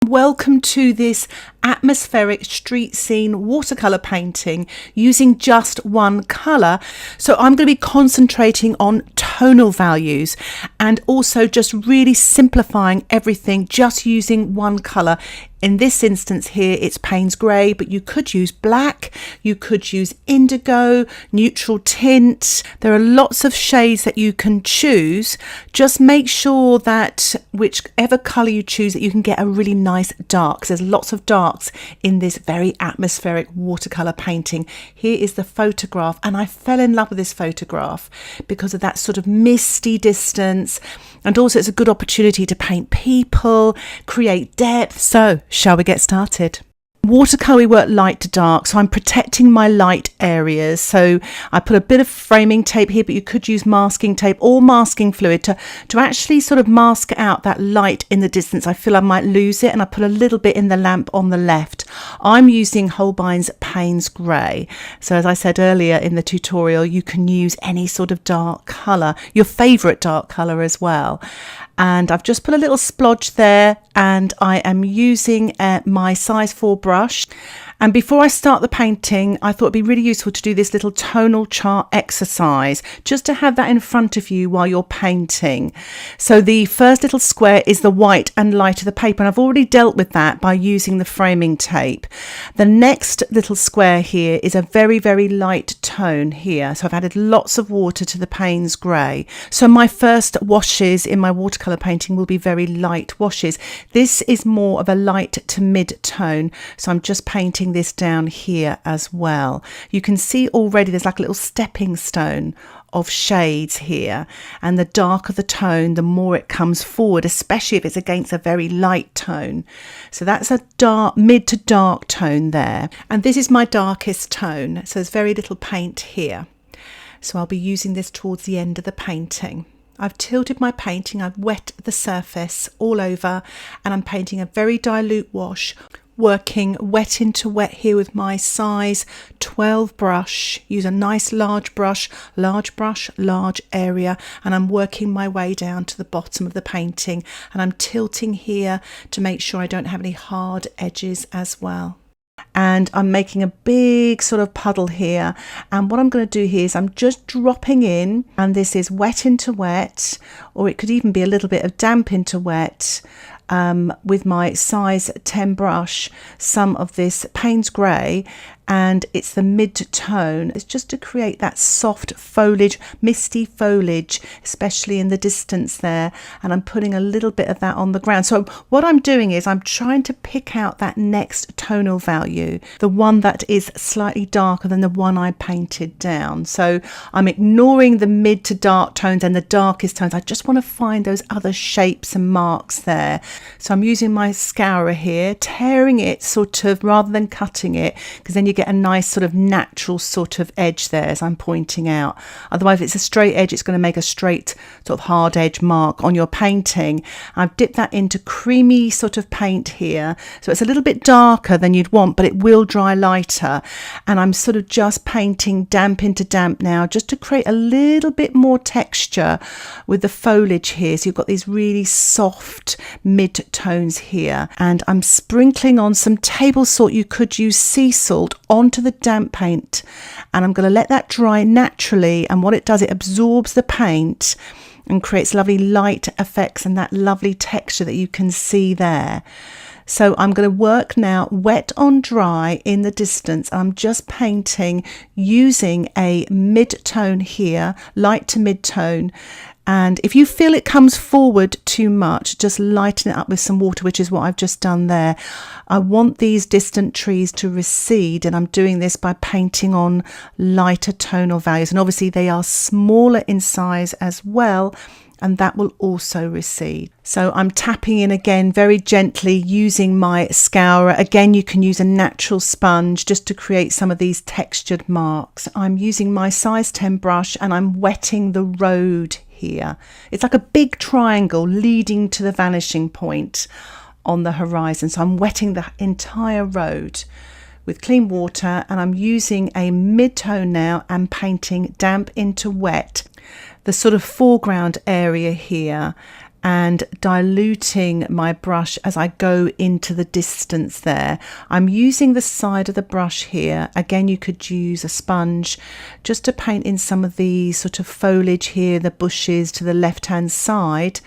Welcome to this atmospheric street scene watercolour painting using just one colour. So I'm going to be concentrating on tonal values and also just really simplifying everything, just using one colour. In this instance here, it's Paynes grey, but you could use black, you could use indigo, neutral tint. There are lots of shades that you can choose. Just make sure that whichever colour you choose, that you can get a really nice dark. There's lots of darks in this very atmospheric watercolour painting. Here is the photograph, and I fell in love with this photograph because of that sort of misty distance, and also it's a good opportunity to paint people, create depth. So shall we get started? Watercolour, we work light to dark, so I'm protecting my light areas. So I put a bit of framing tape here, but you could use masking tape or masking fluid to actually sort of mask out that light in the distance. I feel I might lose it, and I put a little bit in the lamp on the left. I'm using Holbein's Paynes grey. So as I said earlier in the tutorial, you can use any sort of dark colour, your favourite dark colour as well. And I've just put a little splodge there, and I am using my size 4 brush. And before I start the painting, I thought it'd be really useful to do this little tonal chart exercise, just to have that in front of you while you're painting. So the first little square is the white and light of the paper, and I've already dealt with that by using the framing tape. The next little square here is a very, very light tone here. So I've added lots of water to the Paynes grey. So my first washes in my watercolour painting will be very light washes. This is more of a light to mid tone, so I'm just painting this down here as well. You can see already there's like a little stepping stone of shades here, and the darker the tone, the more it comes forward, especially if it's against a very light tone. So that's a dark, mid to dark tone there, and this is my darkest tone, so there's very little paint here. So I'll be using this towards the end of the painting. I've tilted my painting, I've wet the surface all over, and I'm painting a very dilute wash, working wet into wet here with my size 12 brush. Use a nice large brush, large area, and I'm working my way down to the bottom of the painting, and I'm tilting here to make sure I don't have any hard edges as well. And I'm making a big sort of puddle here, and what I'm going to do here is I'm just dropping in, and this is wet into wet, or it could even be a little bit of damp into wet, with my size 10 brush, some of this Paynes grey, and it's the mid-tone. It's just to create that soft foliage, misty foliage, especially in the distance there, and I'm putting a little bit of that on the ground. So what I'm doing is I'm trying to pick out that next tonal value, the one that is slightly darker than the one I painted down. So I'm ignoring the mid to dark tones and the darkest tones. I just want to find those other shapes and marks there. So I'm using my scourer here, tearing it sort of rather than cutting it, because then you get a nice sort of natural sort of edge there as I'm pointing out. Otherwise, if it's a straight edge, it's going to make a straight sort of hard edge mark on your painting. I've dipped that into creamy sort of paint here, so it's a little bit darker than you'd want, but it will dry lighter. And I'm sort of just painting damp into damp now, just to create a little bit more texture with the foliage here. So you've got these really soft mid tones here, and I'm sprinkling on some table salt. You could use sea salt onto the damp paint, and I'm going to let that dry naturally, and what it does, it absorbs the paint and creates lovely light effects and that lovely texture that you can see there. So I'm going to work now wet on dry in the distance. I'm just painting using a mid-tone here, light to mid-tone. And if you feel it comes forward too much, just lighten it up with some water, which is what I've just done there. I want these distant trees to recede, and I'm doing this by painting on lighter tonal values. And obviously they are smaller in size as well, and that will also recede. So I'm tapping in again very gently using my scourer. Again, you can use a natural sponge just to create some of these textured marks. I'm using my size 10 brush, and I'm wetting the road here. It's like a big triangle leading to the vanishing point on the horizon. So I'm wetting the entire road with clean water, and I'm using a mid-tone now and painting damp into wet, the sort of foreground area here, and diluting my brush as I go into the distance there. I'm using the side of the brush here. Again, you could use a sponge just to paint in some of the sort of foliage here, the bushes to the left hand side.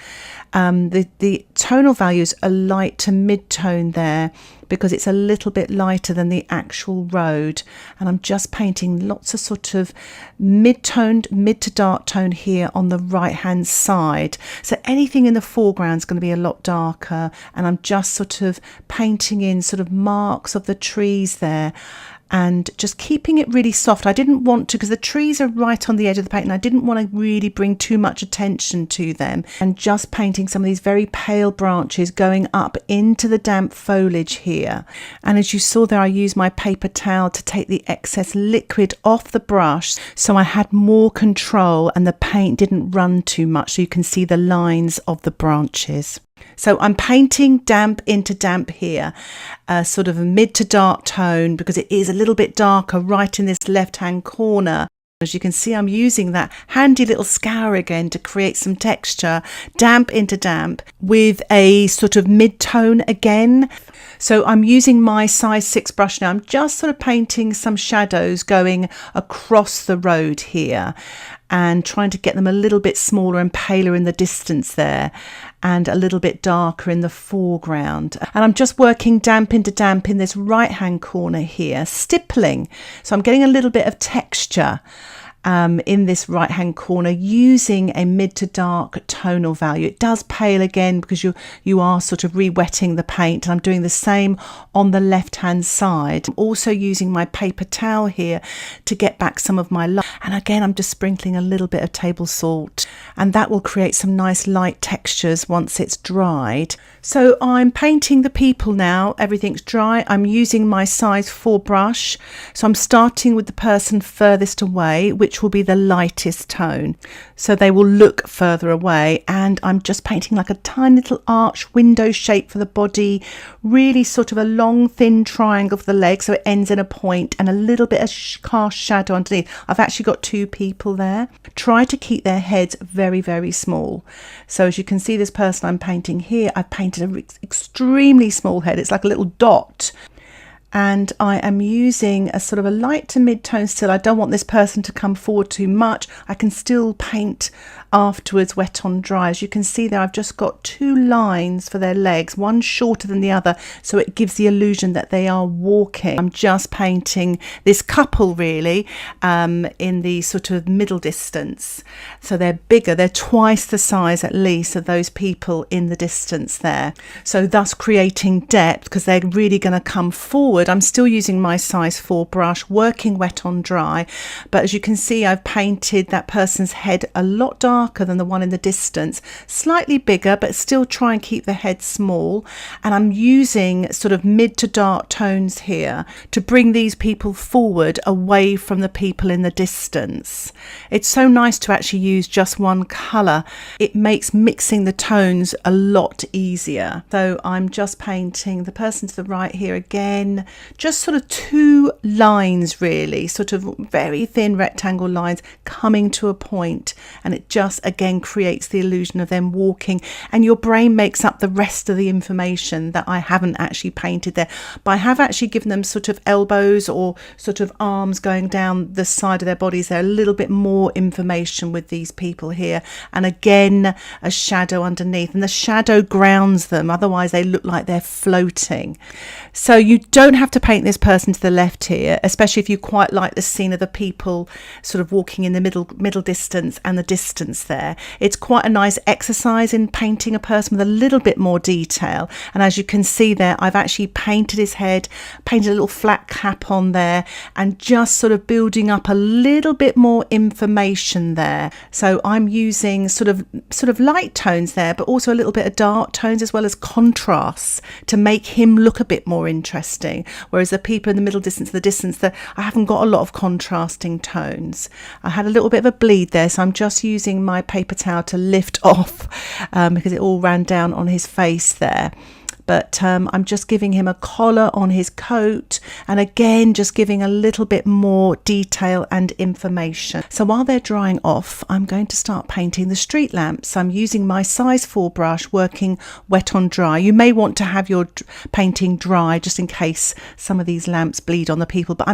The tonal values are light to mid-tone there because it's a little bit lighter than the actual road, and I'm just painting lots of sort of mid-toned, mid to dark tone here on the right hand side. So anything in the foreground is going to be a lot darker, and I'm just sort of painting in sort of marks of the trees there and just keeping it really soft. I didn't want to, because the trees are right on the edge of the paint, and I didn't want to really bring too much attention to them, and just painting some of these very pale branches going up into the damp foliage here. And as you saw there, I used my paper towel to take the excess liquid off the brush so I had more control and the paint didn't run too much, so you can see the lines of the branches. So I'm painting damp into damp here, sort of a mid to dark tone, because it is a little bit darker right in this left hand corner. As you can see, I'm using that handy little scourer again to create some texture, damp into damp, with a sort of mid-tone again. So I'm using my size 6 brush now. I'm just sort of painting some shadows going across the road here and trying to get them a little bit smaller and paler in the distance there, and a little bit darker in the foreground. And I'm just working damp into damp in this right hand corner here, stippling. So I'm getting a little bit of texture in this right hand corner using a mid to dark tonal value. It does pale again because you are sort of re-wetting the paint, and I'm doing the same on the left hand side. I'm also using my paper towel here to get back some of my light, and again I'm just sprinkling a little bit of table salt, and that will create some nice light textures once it's dried. So I'm painting the people now. Everything's dry. I'm using my size 4 brush, so I'm starting with the person furthest away, which will be the lightest tone, so they will look further away. And I'm just painting like a tiny little arch window shape for the body, really sort of a long thin triangle for the leg so it ends in a point, and a little bit of cast shadow underneath. I've actually got 2 people there. Try to keep their heads very, very small. So as you can see, this person I'm painting here, I've painted an extremely small head. It's like a little dot. And I am using a sort of a light to mid-tone still. I don't want this person to come forward too much. I can still paint afterwards, wet on dry. As you can see there, I've just got 2 lines for their legs, one shorter than the other, so it gives the illusion that they are walking. I'm just painting this couple really in the sort of middle distance. So they're bigger, they're twice the size at least of those people in the distance there. So thus creating depth, because they're really going to come forward. I'm still using my size 4 brush, working wet on dry, but as you can see, I've painted that person's head a lot darker than the one in the distance, slightly bigger, but still try and keep the head small. And I'm using sort of mid to dark tones here to bring these people forward away from the people in the distance. It's so nice to actually use just one colour. It makes mixing the tones a lot easier. So I'm just painting the person to the right here again, just sort of 2 lines really, sort of very thin rectangle lines coming to a point, and it just again creates the illusion of them walking, and your brain makes up the rest of the information that I haven't actually painted there. But I have actually given them sort of elbows or sort of arms going down the side of their bodies. There a little bit more information with these people here, and again a shadow underneath, and the shadow grounds them, otherwise they look like they're floating. So you don't have to paint this person to the left here, especially if you quite like the scene of the people sort of walking in the middle distance and the distance there. It's quite a nice exercise in painting a person with a little bit more detail. And as you can see there, I've actually painted his head, painted a little flat cap on there, and just sort of building up a little bit more information there. So I'm using sort of light tones there, but also a little bit of dark tones as well as contrasts to make him look a bit more interesting. Whereas the people in the middle distance, I haven't got a lot of contrasting tones. I had a little bit of a bleed there, so I'm just using my paper towel to lift off because it all ran down on his face there. but I'm just giving him a collar on his coat, and again just giving a little bit more detail and information. So while they're drying off, I'm going to start painting the street lamps. I'm using my size 4 brush, working wet on dry. You may want to have your painting dry just in case some of these lamps bleed on the people, but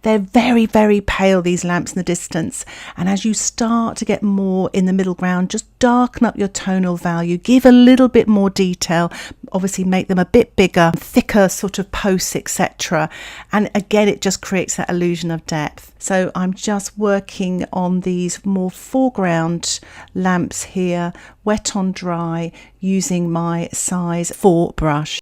they're very, very pale, these lamps in the distance. And as you start to get more in the middle ground, just darken up your tonal value, give a little bit more detail, obviously make them a bit bigger, thicker sort of posts, etc. And again, it just creates that illusion of depth. So I'm just working on these more foreground lamps here, wet on dry, using my size 4 brush.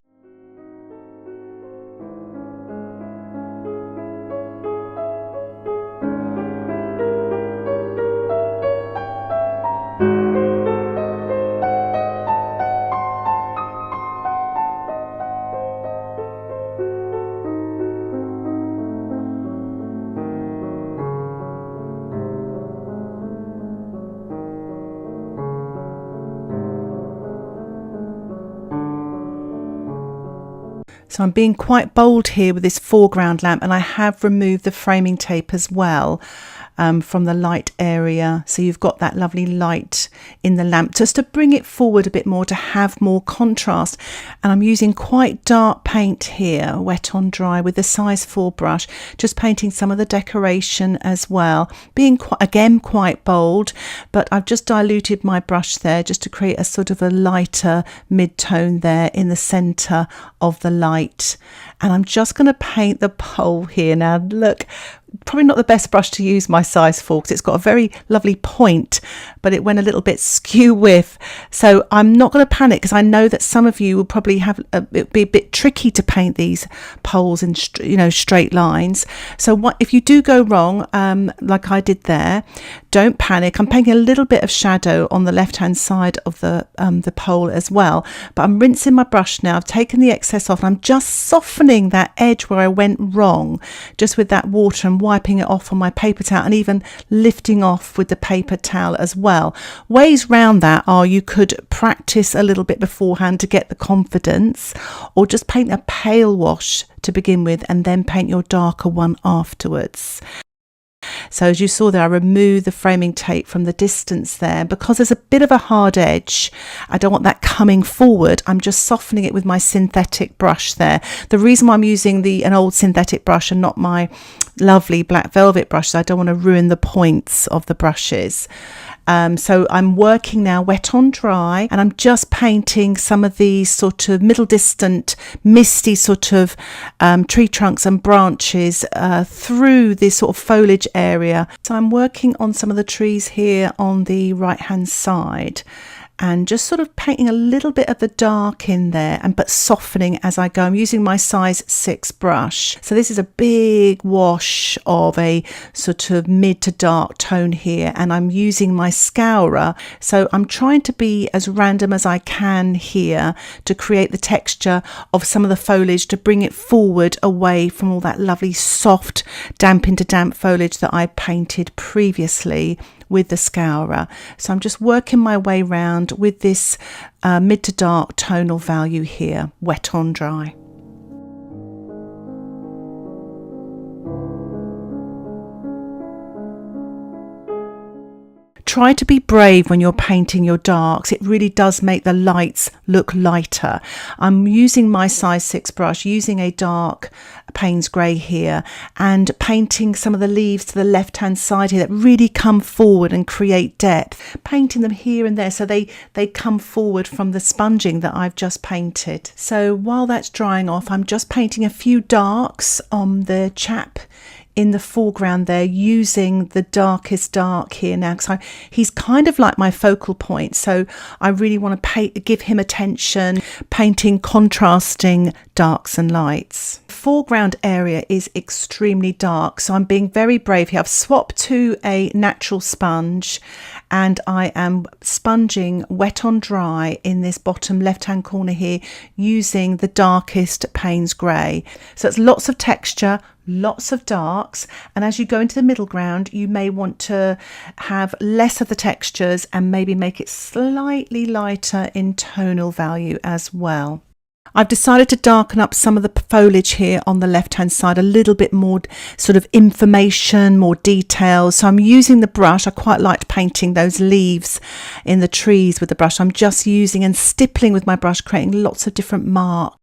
So I'm being quite bold here with this foreground lamp, and I have removed the framing tape as well from the light area. So you've got that lovely light in the lamp just to bring it forward a bit more, to have more contrast. And I'm using quite dark paint here, wet on dry, with the size 4 brush, just painting some of the decoration as well, being quite bold, but I've just diluted my brush there just to create a sort of a lighter mid-tone there in the center of the light. And I'm just going to paint the pole here. Now look, probably not the best brush to use, my size 4, because it's got a very lovely point, but it went a little bit skew with. So I'm not going to panic, because I know that some of you will probably it'd be a bit tricky to paint these poles in straight lines. So what if you do go wrong, like I did there, don't panic. I'm painting a little bit of shadow on the left hand side of the pole as well, but I'm rinsing my brush now. I've taken the excess off, and I'm just softening that edge where I went wrong, just with that water, and wiping it off on my paper towel, and even lifting off with the paper towel as well. Ways round that are you could practice a little bit beforehand to get the confidence, or just paint a pale wash to begin with and then paint your darker one afterwards. So as you saw there, I removed the framing tape from the distance there because there's a bit of a hard edge. I don't want that coming forward. I'm just softening it with my synthetic brush there. The reason why I'm using an old synthetic brush and not my lovely black velvet brush is I don't want to ruin the points of the brushes. So I'm working now wet on dry, and I'm just painting some of these sort of middle distant misty sort of tree trunks and branches through this sort of foliage area. So I'm working on some of the trees here on the right hand side, and just sort of painting a little bit of the dark in there, but softening as I go. I'm using my size 6 brush. So this is a big wash of a sort of mid to dark tone here, and I'm using my scourer. So I'm trying to be as random as I can here to create the texture of some of the foliage, to bring it forward away from all that lovely soft damp into damp foliage that I painted previously with the scourer. So I'm just working my way round with this mid to dark tonal value here, wet on dry. Try to be brave when you're painting your darks. It really does make the lights look lighter. I'm using my size 6 brush, using a dark Paynes grey here, and painting some of the leaves to the left hand side here that really come forward and create depth. Painting them here and there so they come forward from the sponging that I've just painted. So while that's drying off, I'm just painting a few darks on the chap in the foreground there, using the darkest dark here now, because he's kind of like my focal point, so I really want to give him attention, painting contrasting darks and lights. The foreground area is extremely dark, so I'm being very brave here. I've swapped to a natural sponge, and I am sponging wet on dry in this bottom left hand corner here, using the darkest Paynes grey. So it's lots of texture, lots of darks, and as you go into the middle ground, you may want to have less of the textures and maybe make it slightly lighter in tonal value as well. I've decided to darken up some of the foliage here on the left hand side, a little bit more sort of information, more details. So I'm using the brush. I quite liked painting those leaves in the trees with the brush. I'm just using and stippling with my brush, creating lots of different marks.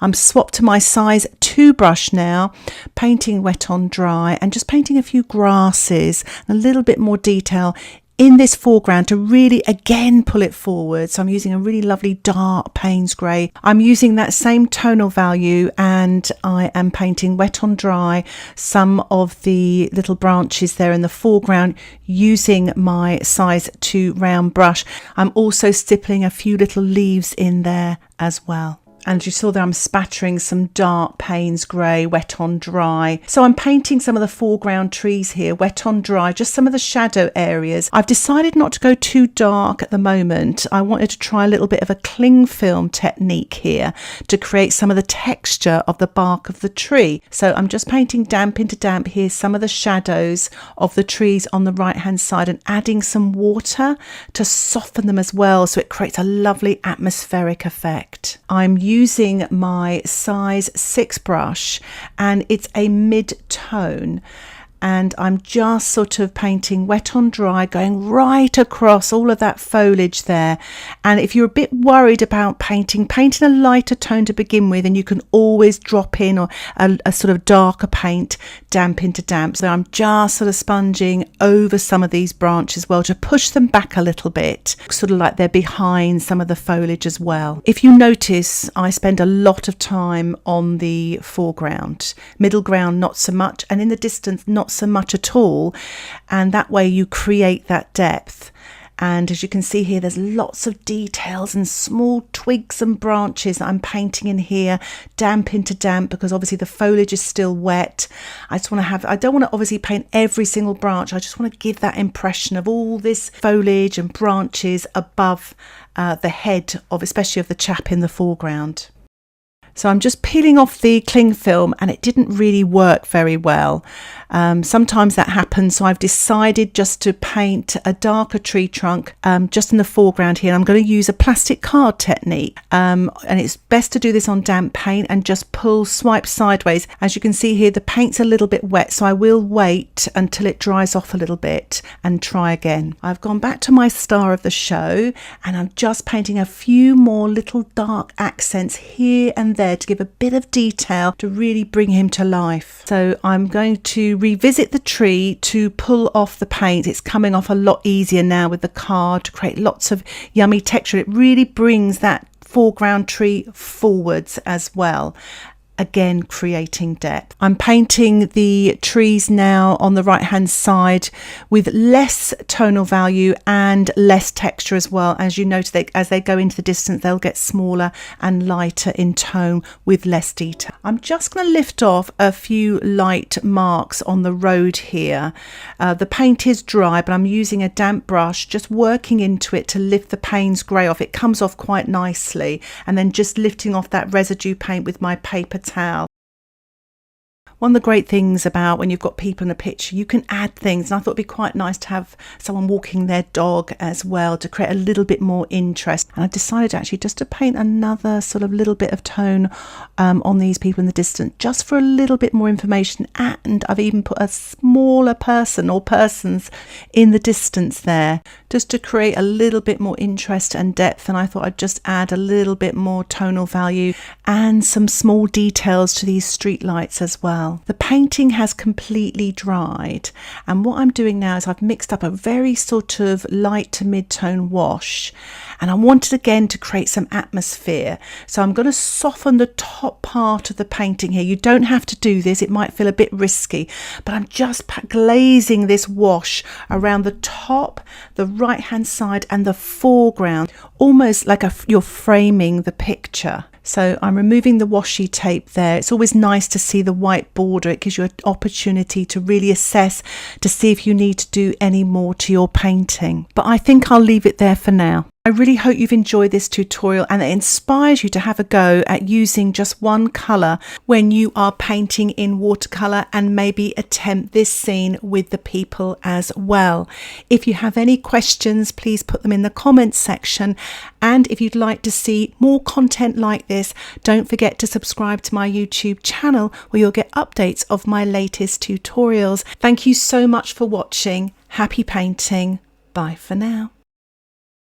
I'm swapped to my size 2 brush now, painting wet on dry and just painting a few grasses, a little bit more detail in this foreground to really again pull it forward. So I'm using a really lovely dark Paynes grey. I'm using that same tonal value and I am painting wet on dry some of the little branches there in the foreground using my size 2 round brush. I'm also stippling a few little leaves in there as well. And you saw there I'm spattering some dark Paynes grey, wet on dry. So I'm painting some of the foreground trees here, wet on dry, just some of the shadow areas. I've decided not to go too dark at the moment. I wanted to try a little bit of a cling film technique here to create some of the texture of the bark of the tree. So I'm just painting damp into damp here, some of the shadows of the trees on the right hand side and adding some water to soften them as well. So it creates a lovely atmospheric effect. I'm using my size 6 brush and it's a mid-tone and I'm just sort of painting wet on dry, going right across all of that foliage there. And if you're a bit worried about painting a lighter tone to begin with, and you can always drop in or a sort of darker paint, damp into damp. So I'm just sort of sponging over some of these branches as well to push them back a little bit, sort of like they're behind some of the foliage as well. If you notice, I spend a lot of time on the foreground, middle ground not so much, and in the distance not so much at all, and that way you create that depth. And as you can see here, there's lots of details and small twigs and branches that I'm painting in here, damp into damp, because obviously the foliage is still wet. I don't want to obviously paint every single branch. I just want to give that impression of all this foliage and branches above the head of, especially of the chap in the foreground. So I'm just peeling off the cling film and it didn't really work very well. Sometimes that happens, so I've decided just to paint a darker tree trunk just in the foreground here. I'm going to use a plastic card technique and it's best to do this on damp paint and just swipe sideways. As you can see here, the paint's a little bit wet, so I will wait until it dries off a little bit and try again. I've gone back to my star of the show and I'm just painting a few more little dark accents here and there to give a bit of detail to really bring him to life. So I'm going to revisit the tree to pull off the paint. It's coming off a lot easier now with the card to create lots of yummy texture. It really brings that foreground tree forwards as well. Again, creating depth. I'm painting the trees now on the right hand side with less tonal value and less texture as well. As you notice, as they go into the distance, they'll get smaller and lighter in tone with less detail. I'm just going to lift off a few light marks on the road here. The paint is dry, but I'm using a damp brush, just working into it to lift the Paynes grey off. It comes off quite nicely, and then just lifting off that residue paint with my paper towel. One of the great things about when you've got people in a picture, you can add things, and I thought it'd be quite nice to have someone walking their dog as well to create a little bit more interest. And I decided actually just to paint another sort of little bit of tone on these people in the distance, just for a little bit more information. And I've even put a smaller person or persons in the distance there, just to create a little bit more interest and depth. And I thought I'd just add a little bit more tonal value and some small details to these street lights as well. The painting has completely dried, and what I'm doing now is I've mixed up a very sort of light to mid-tone wash, and I wanted again to create some atmosphere. So I'm going to soften the top part of the painting here. You don't have to do this, it might feel a bit risky, but I'm just glazing this wash around the top, the right hand side and the foreground, almost like you're framing the picture. So I'm removing the washi tape there. It's always nice to see the white border. It gives you an opportunity to really assess to see if you need to do any more to your painting. But I think I'll leave it there for now. I really hope you've enjoyed this tutorial and it inspires you to have a go at using just one colour when you are painting in watercolour, and maybe attempt this scene with the people as well. If you have any questions, please put them in the comments section, and if you'd like to see more content like this, don't forget to subscribe to my YouTube channel where you'll get updates of my latest tutorials. Thank you so much for watching. Happy painting. Bye for now.